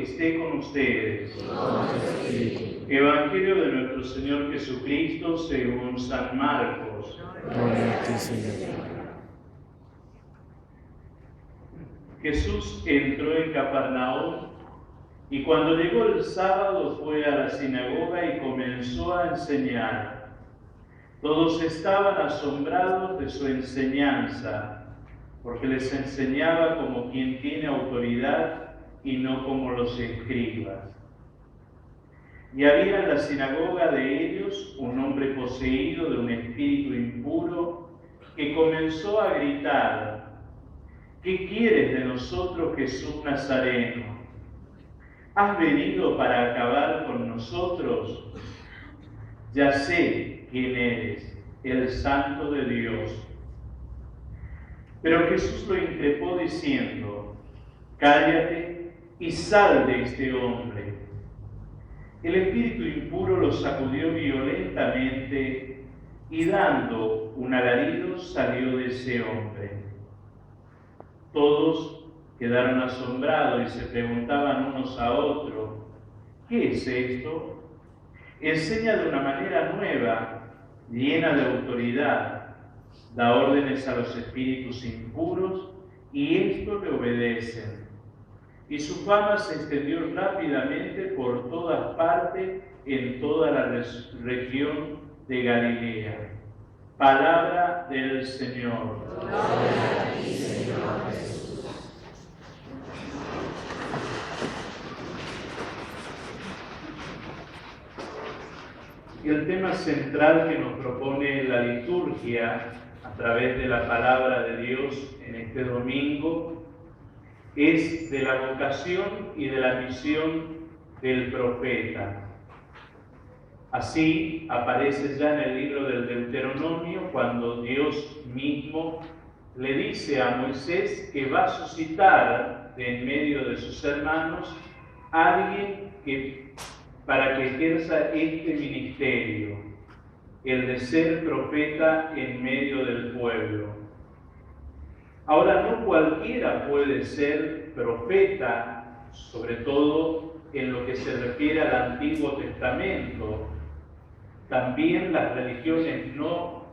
esté con ustedes. Evangelio de nuestro Señor Jesucristo según San Marcos. Gloria a ti, Señor. Jesús entró en Capernaum y cuando llegó el sábado fue a la sinagoga y comenzó a enseñar. Todos estaban asombrados de su enseñanza, porque les enseñaba como quien tiene autoridad y no como los escribas. Y había en la sinagoga de ellos un hombre poseído de un espíritu impuro que comenzó a gritar: ¿qué quieres de nosotros, Jesús Nazareno? ¿Has venido para acabar con nosotros? Ya sé quién eres, el Santo de Dios. Pero Jesús lo increpó diciendo: cállate y sal de este hombre. El espíritu impuro lo sacudió violentamente y dando un alarido salió de ese hombre. Todos quedaron asombrados y se preguntaban unos a otros: ¿qué es esto? Enseña de una manera nueva, llena de autoridad, da órdenes a los espíritus impuros y estos le obedecen. Y su fama se extendió rápidamente por todas partes en toda la región de Galilea. Palabra del Señor. Gloria a ti, Señor Jesús. Y el tema central que nos propone la liturgia a través de la palabra de Dios en este domingo es de la vocación y de la misión del profeta. Así aparece ya en el libro del Deuteronomio cuando Dios mismo le dice a Moisés que va a suscitar de en medio de sus hermanos a alguien para que ejerza este ministerio, el de ser profeta en medio del pueblo. Ahora, no cualquiera puede ser profeta, sobre todo en lo que se refiere al Antiguo Testamento. También las religiones no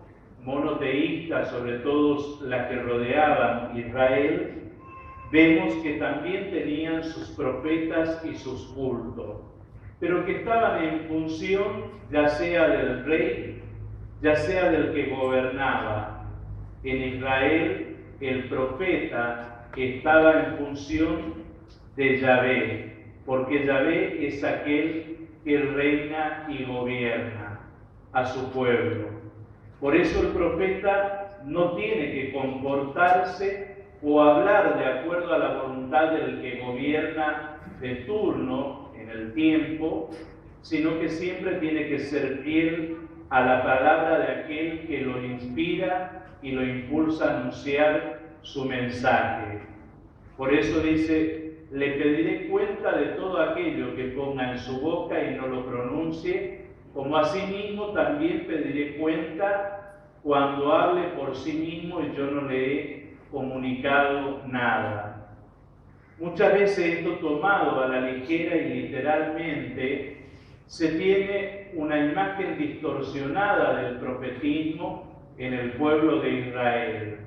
monoteístas, sobre todo las que rodeaban Israel, vemos que también tenían sus profetas y sus cultos, pero que estaban en función ya sea del rey, ya sea del que gobernaba. En Israel, el profeta estaba en función de Yahvé, porque Yahvé es aquel que reina y gobierna a su pueblo. Por eso el profeta no tiene que comportarse o hablar de acuerdo a la voluntad del que gobierna de turno en el tiempo, sino que siempre tiene que ser fiel a la palabra de aquel que lo inspira y lo impulsa a anunciar su mensaje. Por eso dice: le pediré cuenta de todo aquello que ponga en su boca y no lo pronuncie, como asimismo también pediré cuenta cuando hable por sí mismo y yo no le he comunicado nada. Muchas veces esto tomado a la ligera y literalmente, se tiene una imagen distorsionada del profetismo en el pueblo de Israel.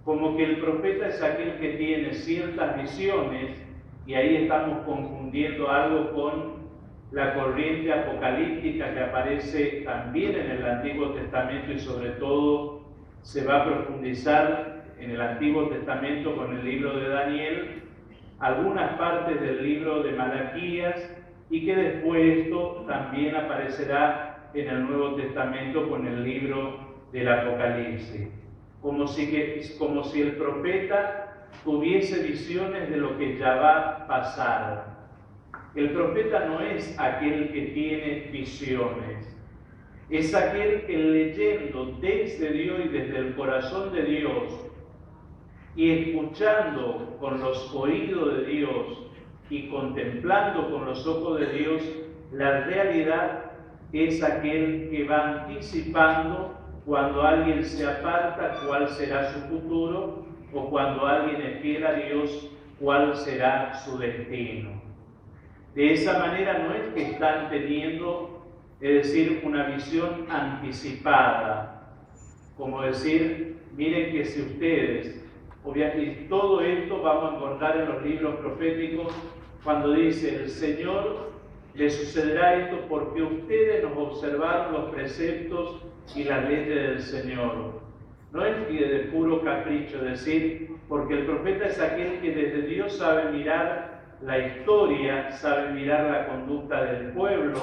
Como que el profeta es aquel que tiene ciertas visiones, y ahí estamos confundiendo algo con la corriente apocalíptica que aparece también en el Antiguo Testamento y sobre todo se va a profundizar en el Antiguo Testamento con el libro de Daniel, algunas partes del libro de Malaquías, y que después esto también aparecerá en el Nuevo Testamento con el libro del Apocalipsis. Como si el profeta tuviese visiones de lo que ya va a pasar. El profeta no es aquel que tiene visiones, es aquel que leyendo desde Dios y desde el corazón de Dios y escuchando con los oídos de Dios y contemplando con los ojos de Dios la realidad, es aquel que va anticipando cuando alguien se aparta cuál será su futuro o cuando alguien es fiel a Dios cuál será su destino. De esa manera no es que están teniendo, es decir, una visión anticipada, como decir, miren que si ustedes, y todo esto vamos a encontrar en los libros proféticos, cuando dice, el Señor le sucederá esto porque ustedes nos observaron los preceptos y las leyes del Señor. No es de puro capricho decir, porque el profeta es aquel que desde Dios sabe mirar la historia, sabe mirar la conducta del pueblo,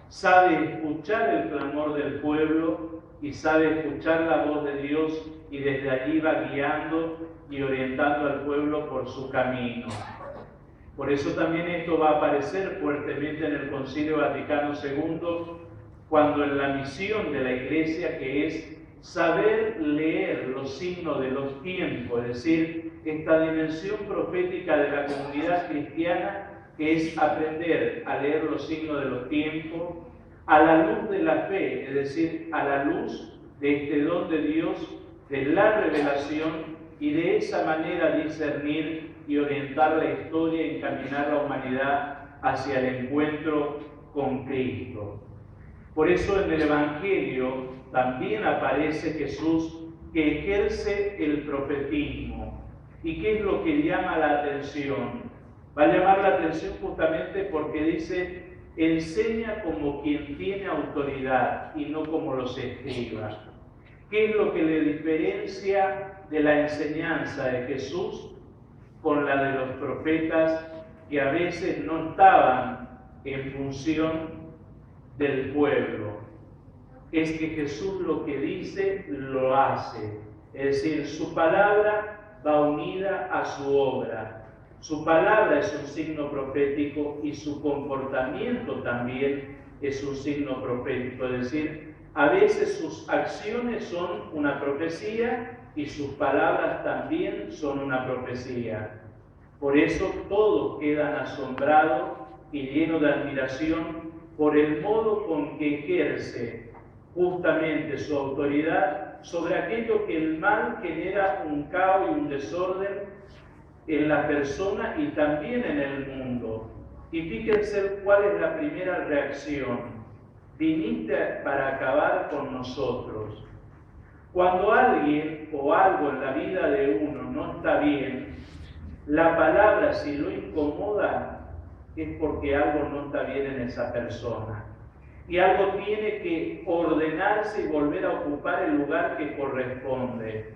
sabe escuchar el clamor del pueblo y sabe escuchar la voz de Dios y desde allí va guiando y orientando al pueblo por su camino. Por eso también esto va a aparecer fuertemente en el Concilio Vaticano II, cuando en la misión de la Iglesia, que es saber leer los signos de los tiempos, es decir, esta dimensión profética de la comunidad cristiana, que es aprender a leer los signos de los tiempos, a la luz de la fe, es decir, a la luz de este don de Dios, de la revelación, y de esa manera discernir y orientar la historia y encaminar la humanidad hacia el encuentro con Cristo. Por eso en el Evangelio también aparece Jesús que ejerce el profetismo. ¿Y qué es lo que llama la atención? Va a llamar la atención justamente porque dice, enseña como quien tiene autoridad y no como los escribas. ¿Qué es lo que le diferencia de la enseñanza de Jesús con la de los profetas que a veces no estaban en función del pueblo? Es que Jesús lo que dice, lo hace. Es decir, su palabra va unida a su obra. Su palabra es un signo profético y su comportamiento también es un signo profético. Es decir, a veces sus acciones son una profecía y sus palabras también son una profecía. Por eso todos quedan asombrados y llenos de admiración por el modo con que ejerce justamente su autoridad sobre aquello que el mal genera un caos y un desorden en la persona y también en el mundo. Y fíjense cuál es la primera reacción. Viniste para acabar con nosotros. Cuando alguien o algo en la vida de uno no está bien, la palabra, si lo incomoda, es porque algo no está bien en esa persona. Y algo tiene que ordenarse y volver a ocupar el lugar que corresponde.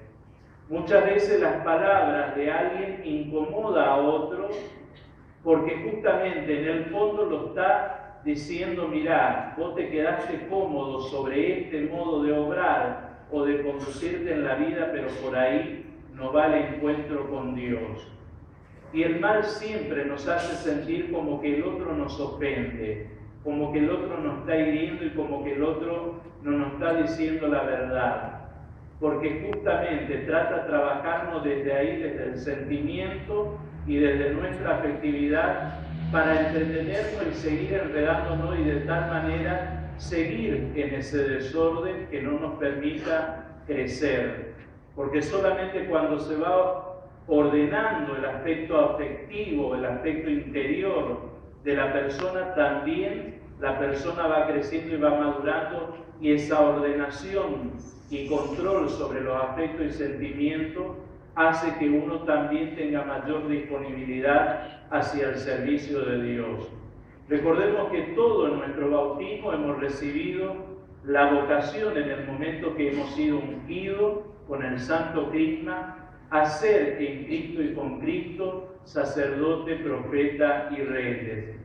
Muchas veces las palabras de alguien incomodan a otro porque justamente en el fondo lo está diciendo, mirá, vos te quedaste cómodo sobre este modo de obrar o de conducirte en la vida, pero por ahí no va el encuentro con Dios. Y el mal siempre nos hace sentir como que el otro nos ofende, como que el otro nos está hiriendo y como que el otro no nos está diciendo la verdad. Porque justamente trata de trabajarnos desde ahí, desde el sentimiento y desde nuestra afectividad, para entretenernos y seguir enredándonos y de tal manera seguir en ese desorden que no nos permita crecer. Porque solamente cuando se va ordenando el aspecto afectivo, el aspecto interior de la persona, también la persona va creciendo y va madurando, y esa ordenación y control sobre los afectos y sentimientos hace que uno también tenga mayor disponibilidad hacia el servicio de Dios. Recordemos que todos en nuestro bautismo hemos recibido la vocación en el momento que hemos sido ungidos con el Santo Crisma a ser en Cristo y con Cristo sacerdote, profeta y reyes.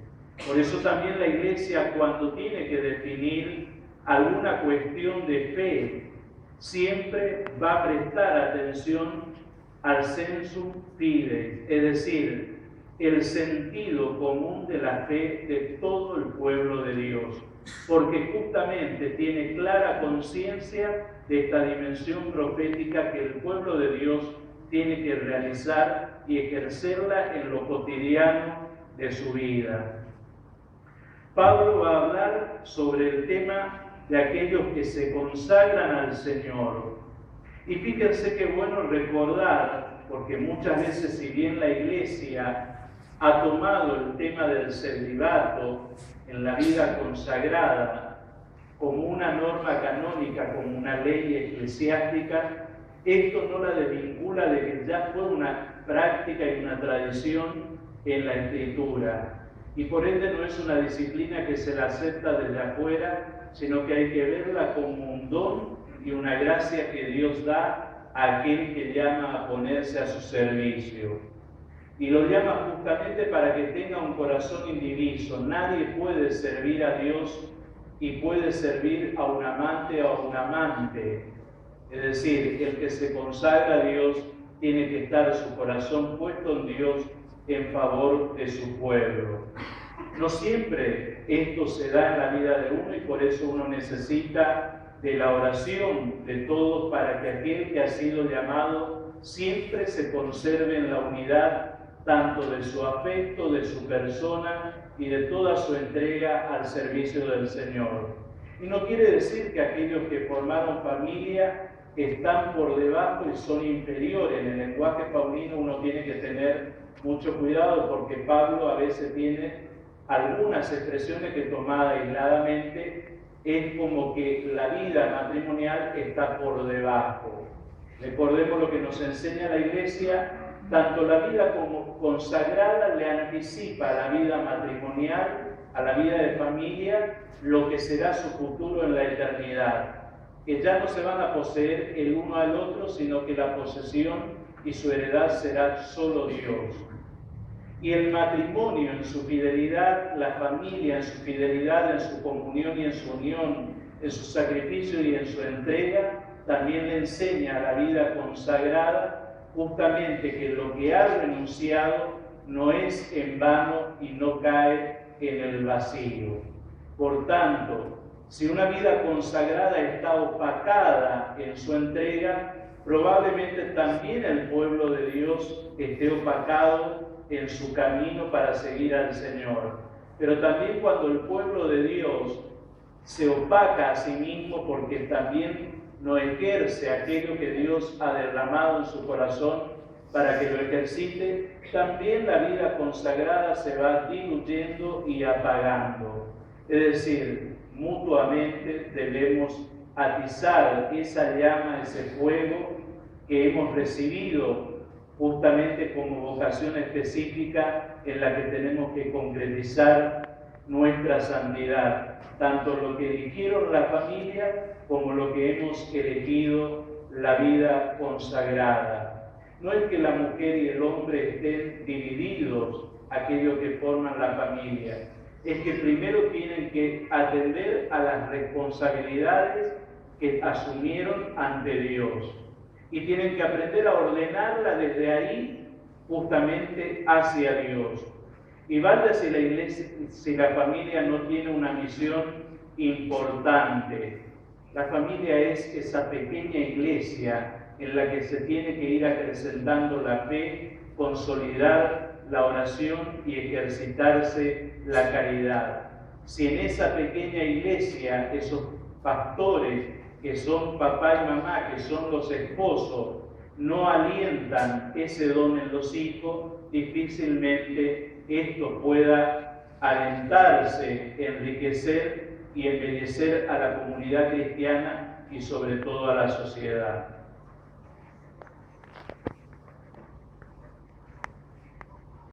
Por eso también la Iglesia, cuando tiene que definir alguna cuestión de fe, siempre va a prestar atención al sensu fide, es decir, el sentido común de la fe de todo el pueblo de Dios, porque justamente tiene clara conciencia de esta dimensión profética que el pueblo de Dios tiene que realizar y ejercerla en lo cotidiano de su vida. Pablo va a hablar sobre el tema de aquellos que se consagran al Señor. Y fíjense qué bueno recordar, porque muchas veces, si bien la Iglesia ha tomado el tema del celibato en la vida consagrada como una norma canónica, como una ley eclesiástica, esto no la desvincula de que ya fue una práctica y una tradición en la Escritura. Y por ende no es una disciplina que se la acepta desde afuera, sino que hay que verla como un don y una gracia que Dios da a aquel que llama a ponerse a su servicio. Y lo llama justamente para que tenga un corazón indiviso. Nadie puede servir a Dios y puede servir a un amante o a un amante. Es decir, el que se consagra a Dios tiene que estar su corazón puesto en Dios en favor de su pueblo. No siempre esto se da en la vida de uno y por eso uno necesita de la oración de todos para que aquel que ha sido llamado siempre se conserve en la unidad tanto de su afecto, de su persona y de toda su entrega al servicio del Señor. Y no quiere decir que aquellos que formaron familia están por debajo y son inferiores. En el lenguaje paulino uno tiene que tener mucho cuidado porque Pablo a veces tiene algunas expresiones que tomada aisladamente es como que la vida matrimonial está por debajo. Recordemos lo que nos enseña la Iglesia, tanto la vida como consagrada le anticipa a la vida matrimonial, a la vida de familia, lo que será su futuro en la eternidad. Que ya no se van a poseer el uno al otro, sino que la posesión y su heredad será solo Dios. Y el matrimonio en su fidelidad, la familia en su fidelidad, en su comunión y en su unión, en su sacrificio y en su entrega, también le enseña a la vida consagrada justamente que lo que ha renunciado no es en vano y no cae en el vacío. Por tanto, si una vida consagrada está opacada en su entrega, probablemente también el pueblo de Dios esté opacado en su camino para seguir al Señor. Pero también cuando el pueblo de Dios se opaca a sí mismo porque también no ejerce aquello que Dios ha derramado en su corazón para que lo ejercite, también la vida consagrada se va diluyendo y apagando. Es decir, mutuamente debemos atizar esa llama, ese fuego que hemos recibido justamente como vocación específica en la que tenemos que concretizar nuestra santidad, tanto lo que eligieron la familia como lo que hemos elegido la vida consagrada. No es que la mujer y el hombre estén divididos, aquellos que forman la familia, es que primero tienen que atender a las responsabilidades que asumieron ante Dios y tienen que aprender a ordenarla desde ahí justamente hacia Dios. Y vaya si la iglesia, si la familia no tiene una misión importante. La familia es esa pequeña iglesia en la que se tiene que ir acrecentando la fe, consolidar la oración y ejercitarse la caridad. Si en esa pequeña iglesia esos pastores que son papá y mamá, que son los esposos, no alientan ese don en los hijos, difícilmente esto pueda alentarse, enriquecer y embellecer a la comunidad cristiana y sobre todo a la sociedad.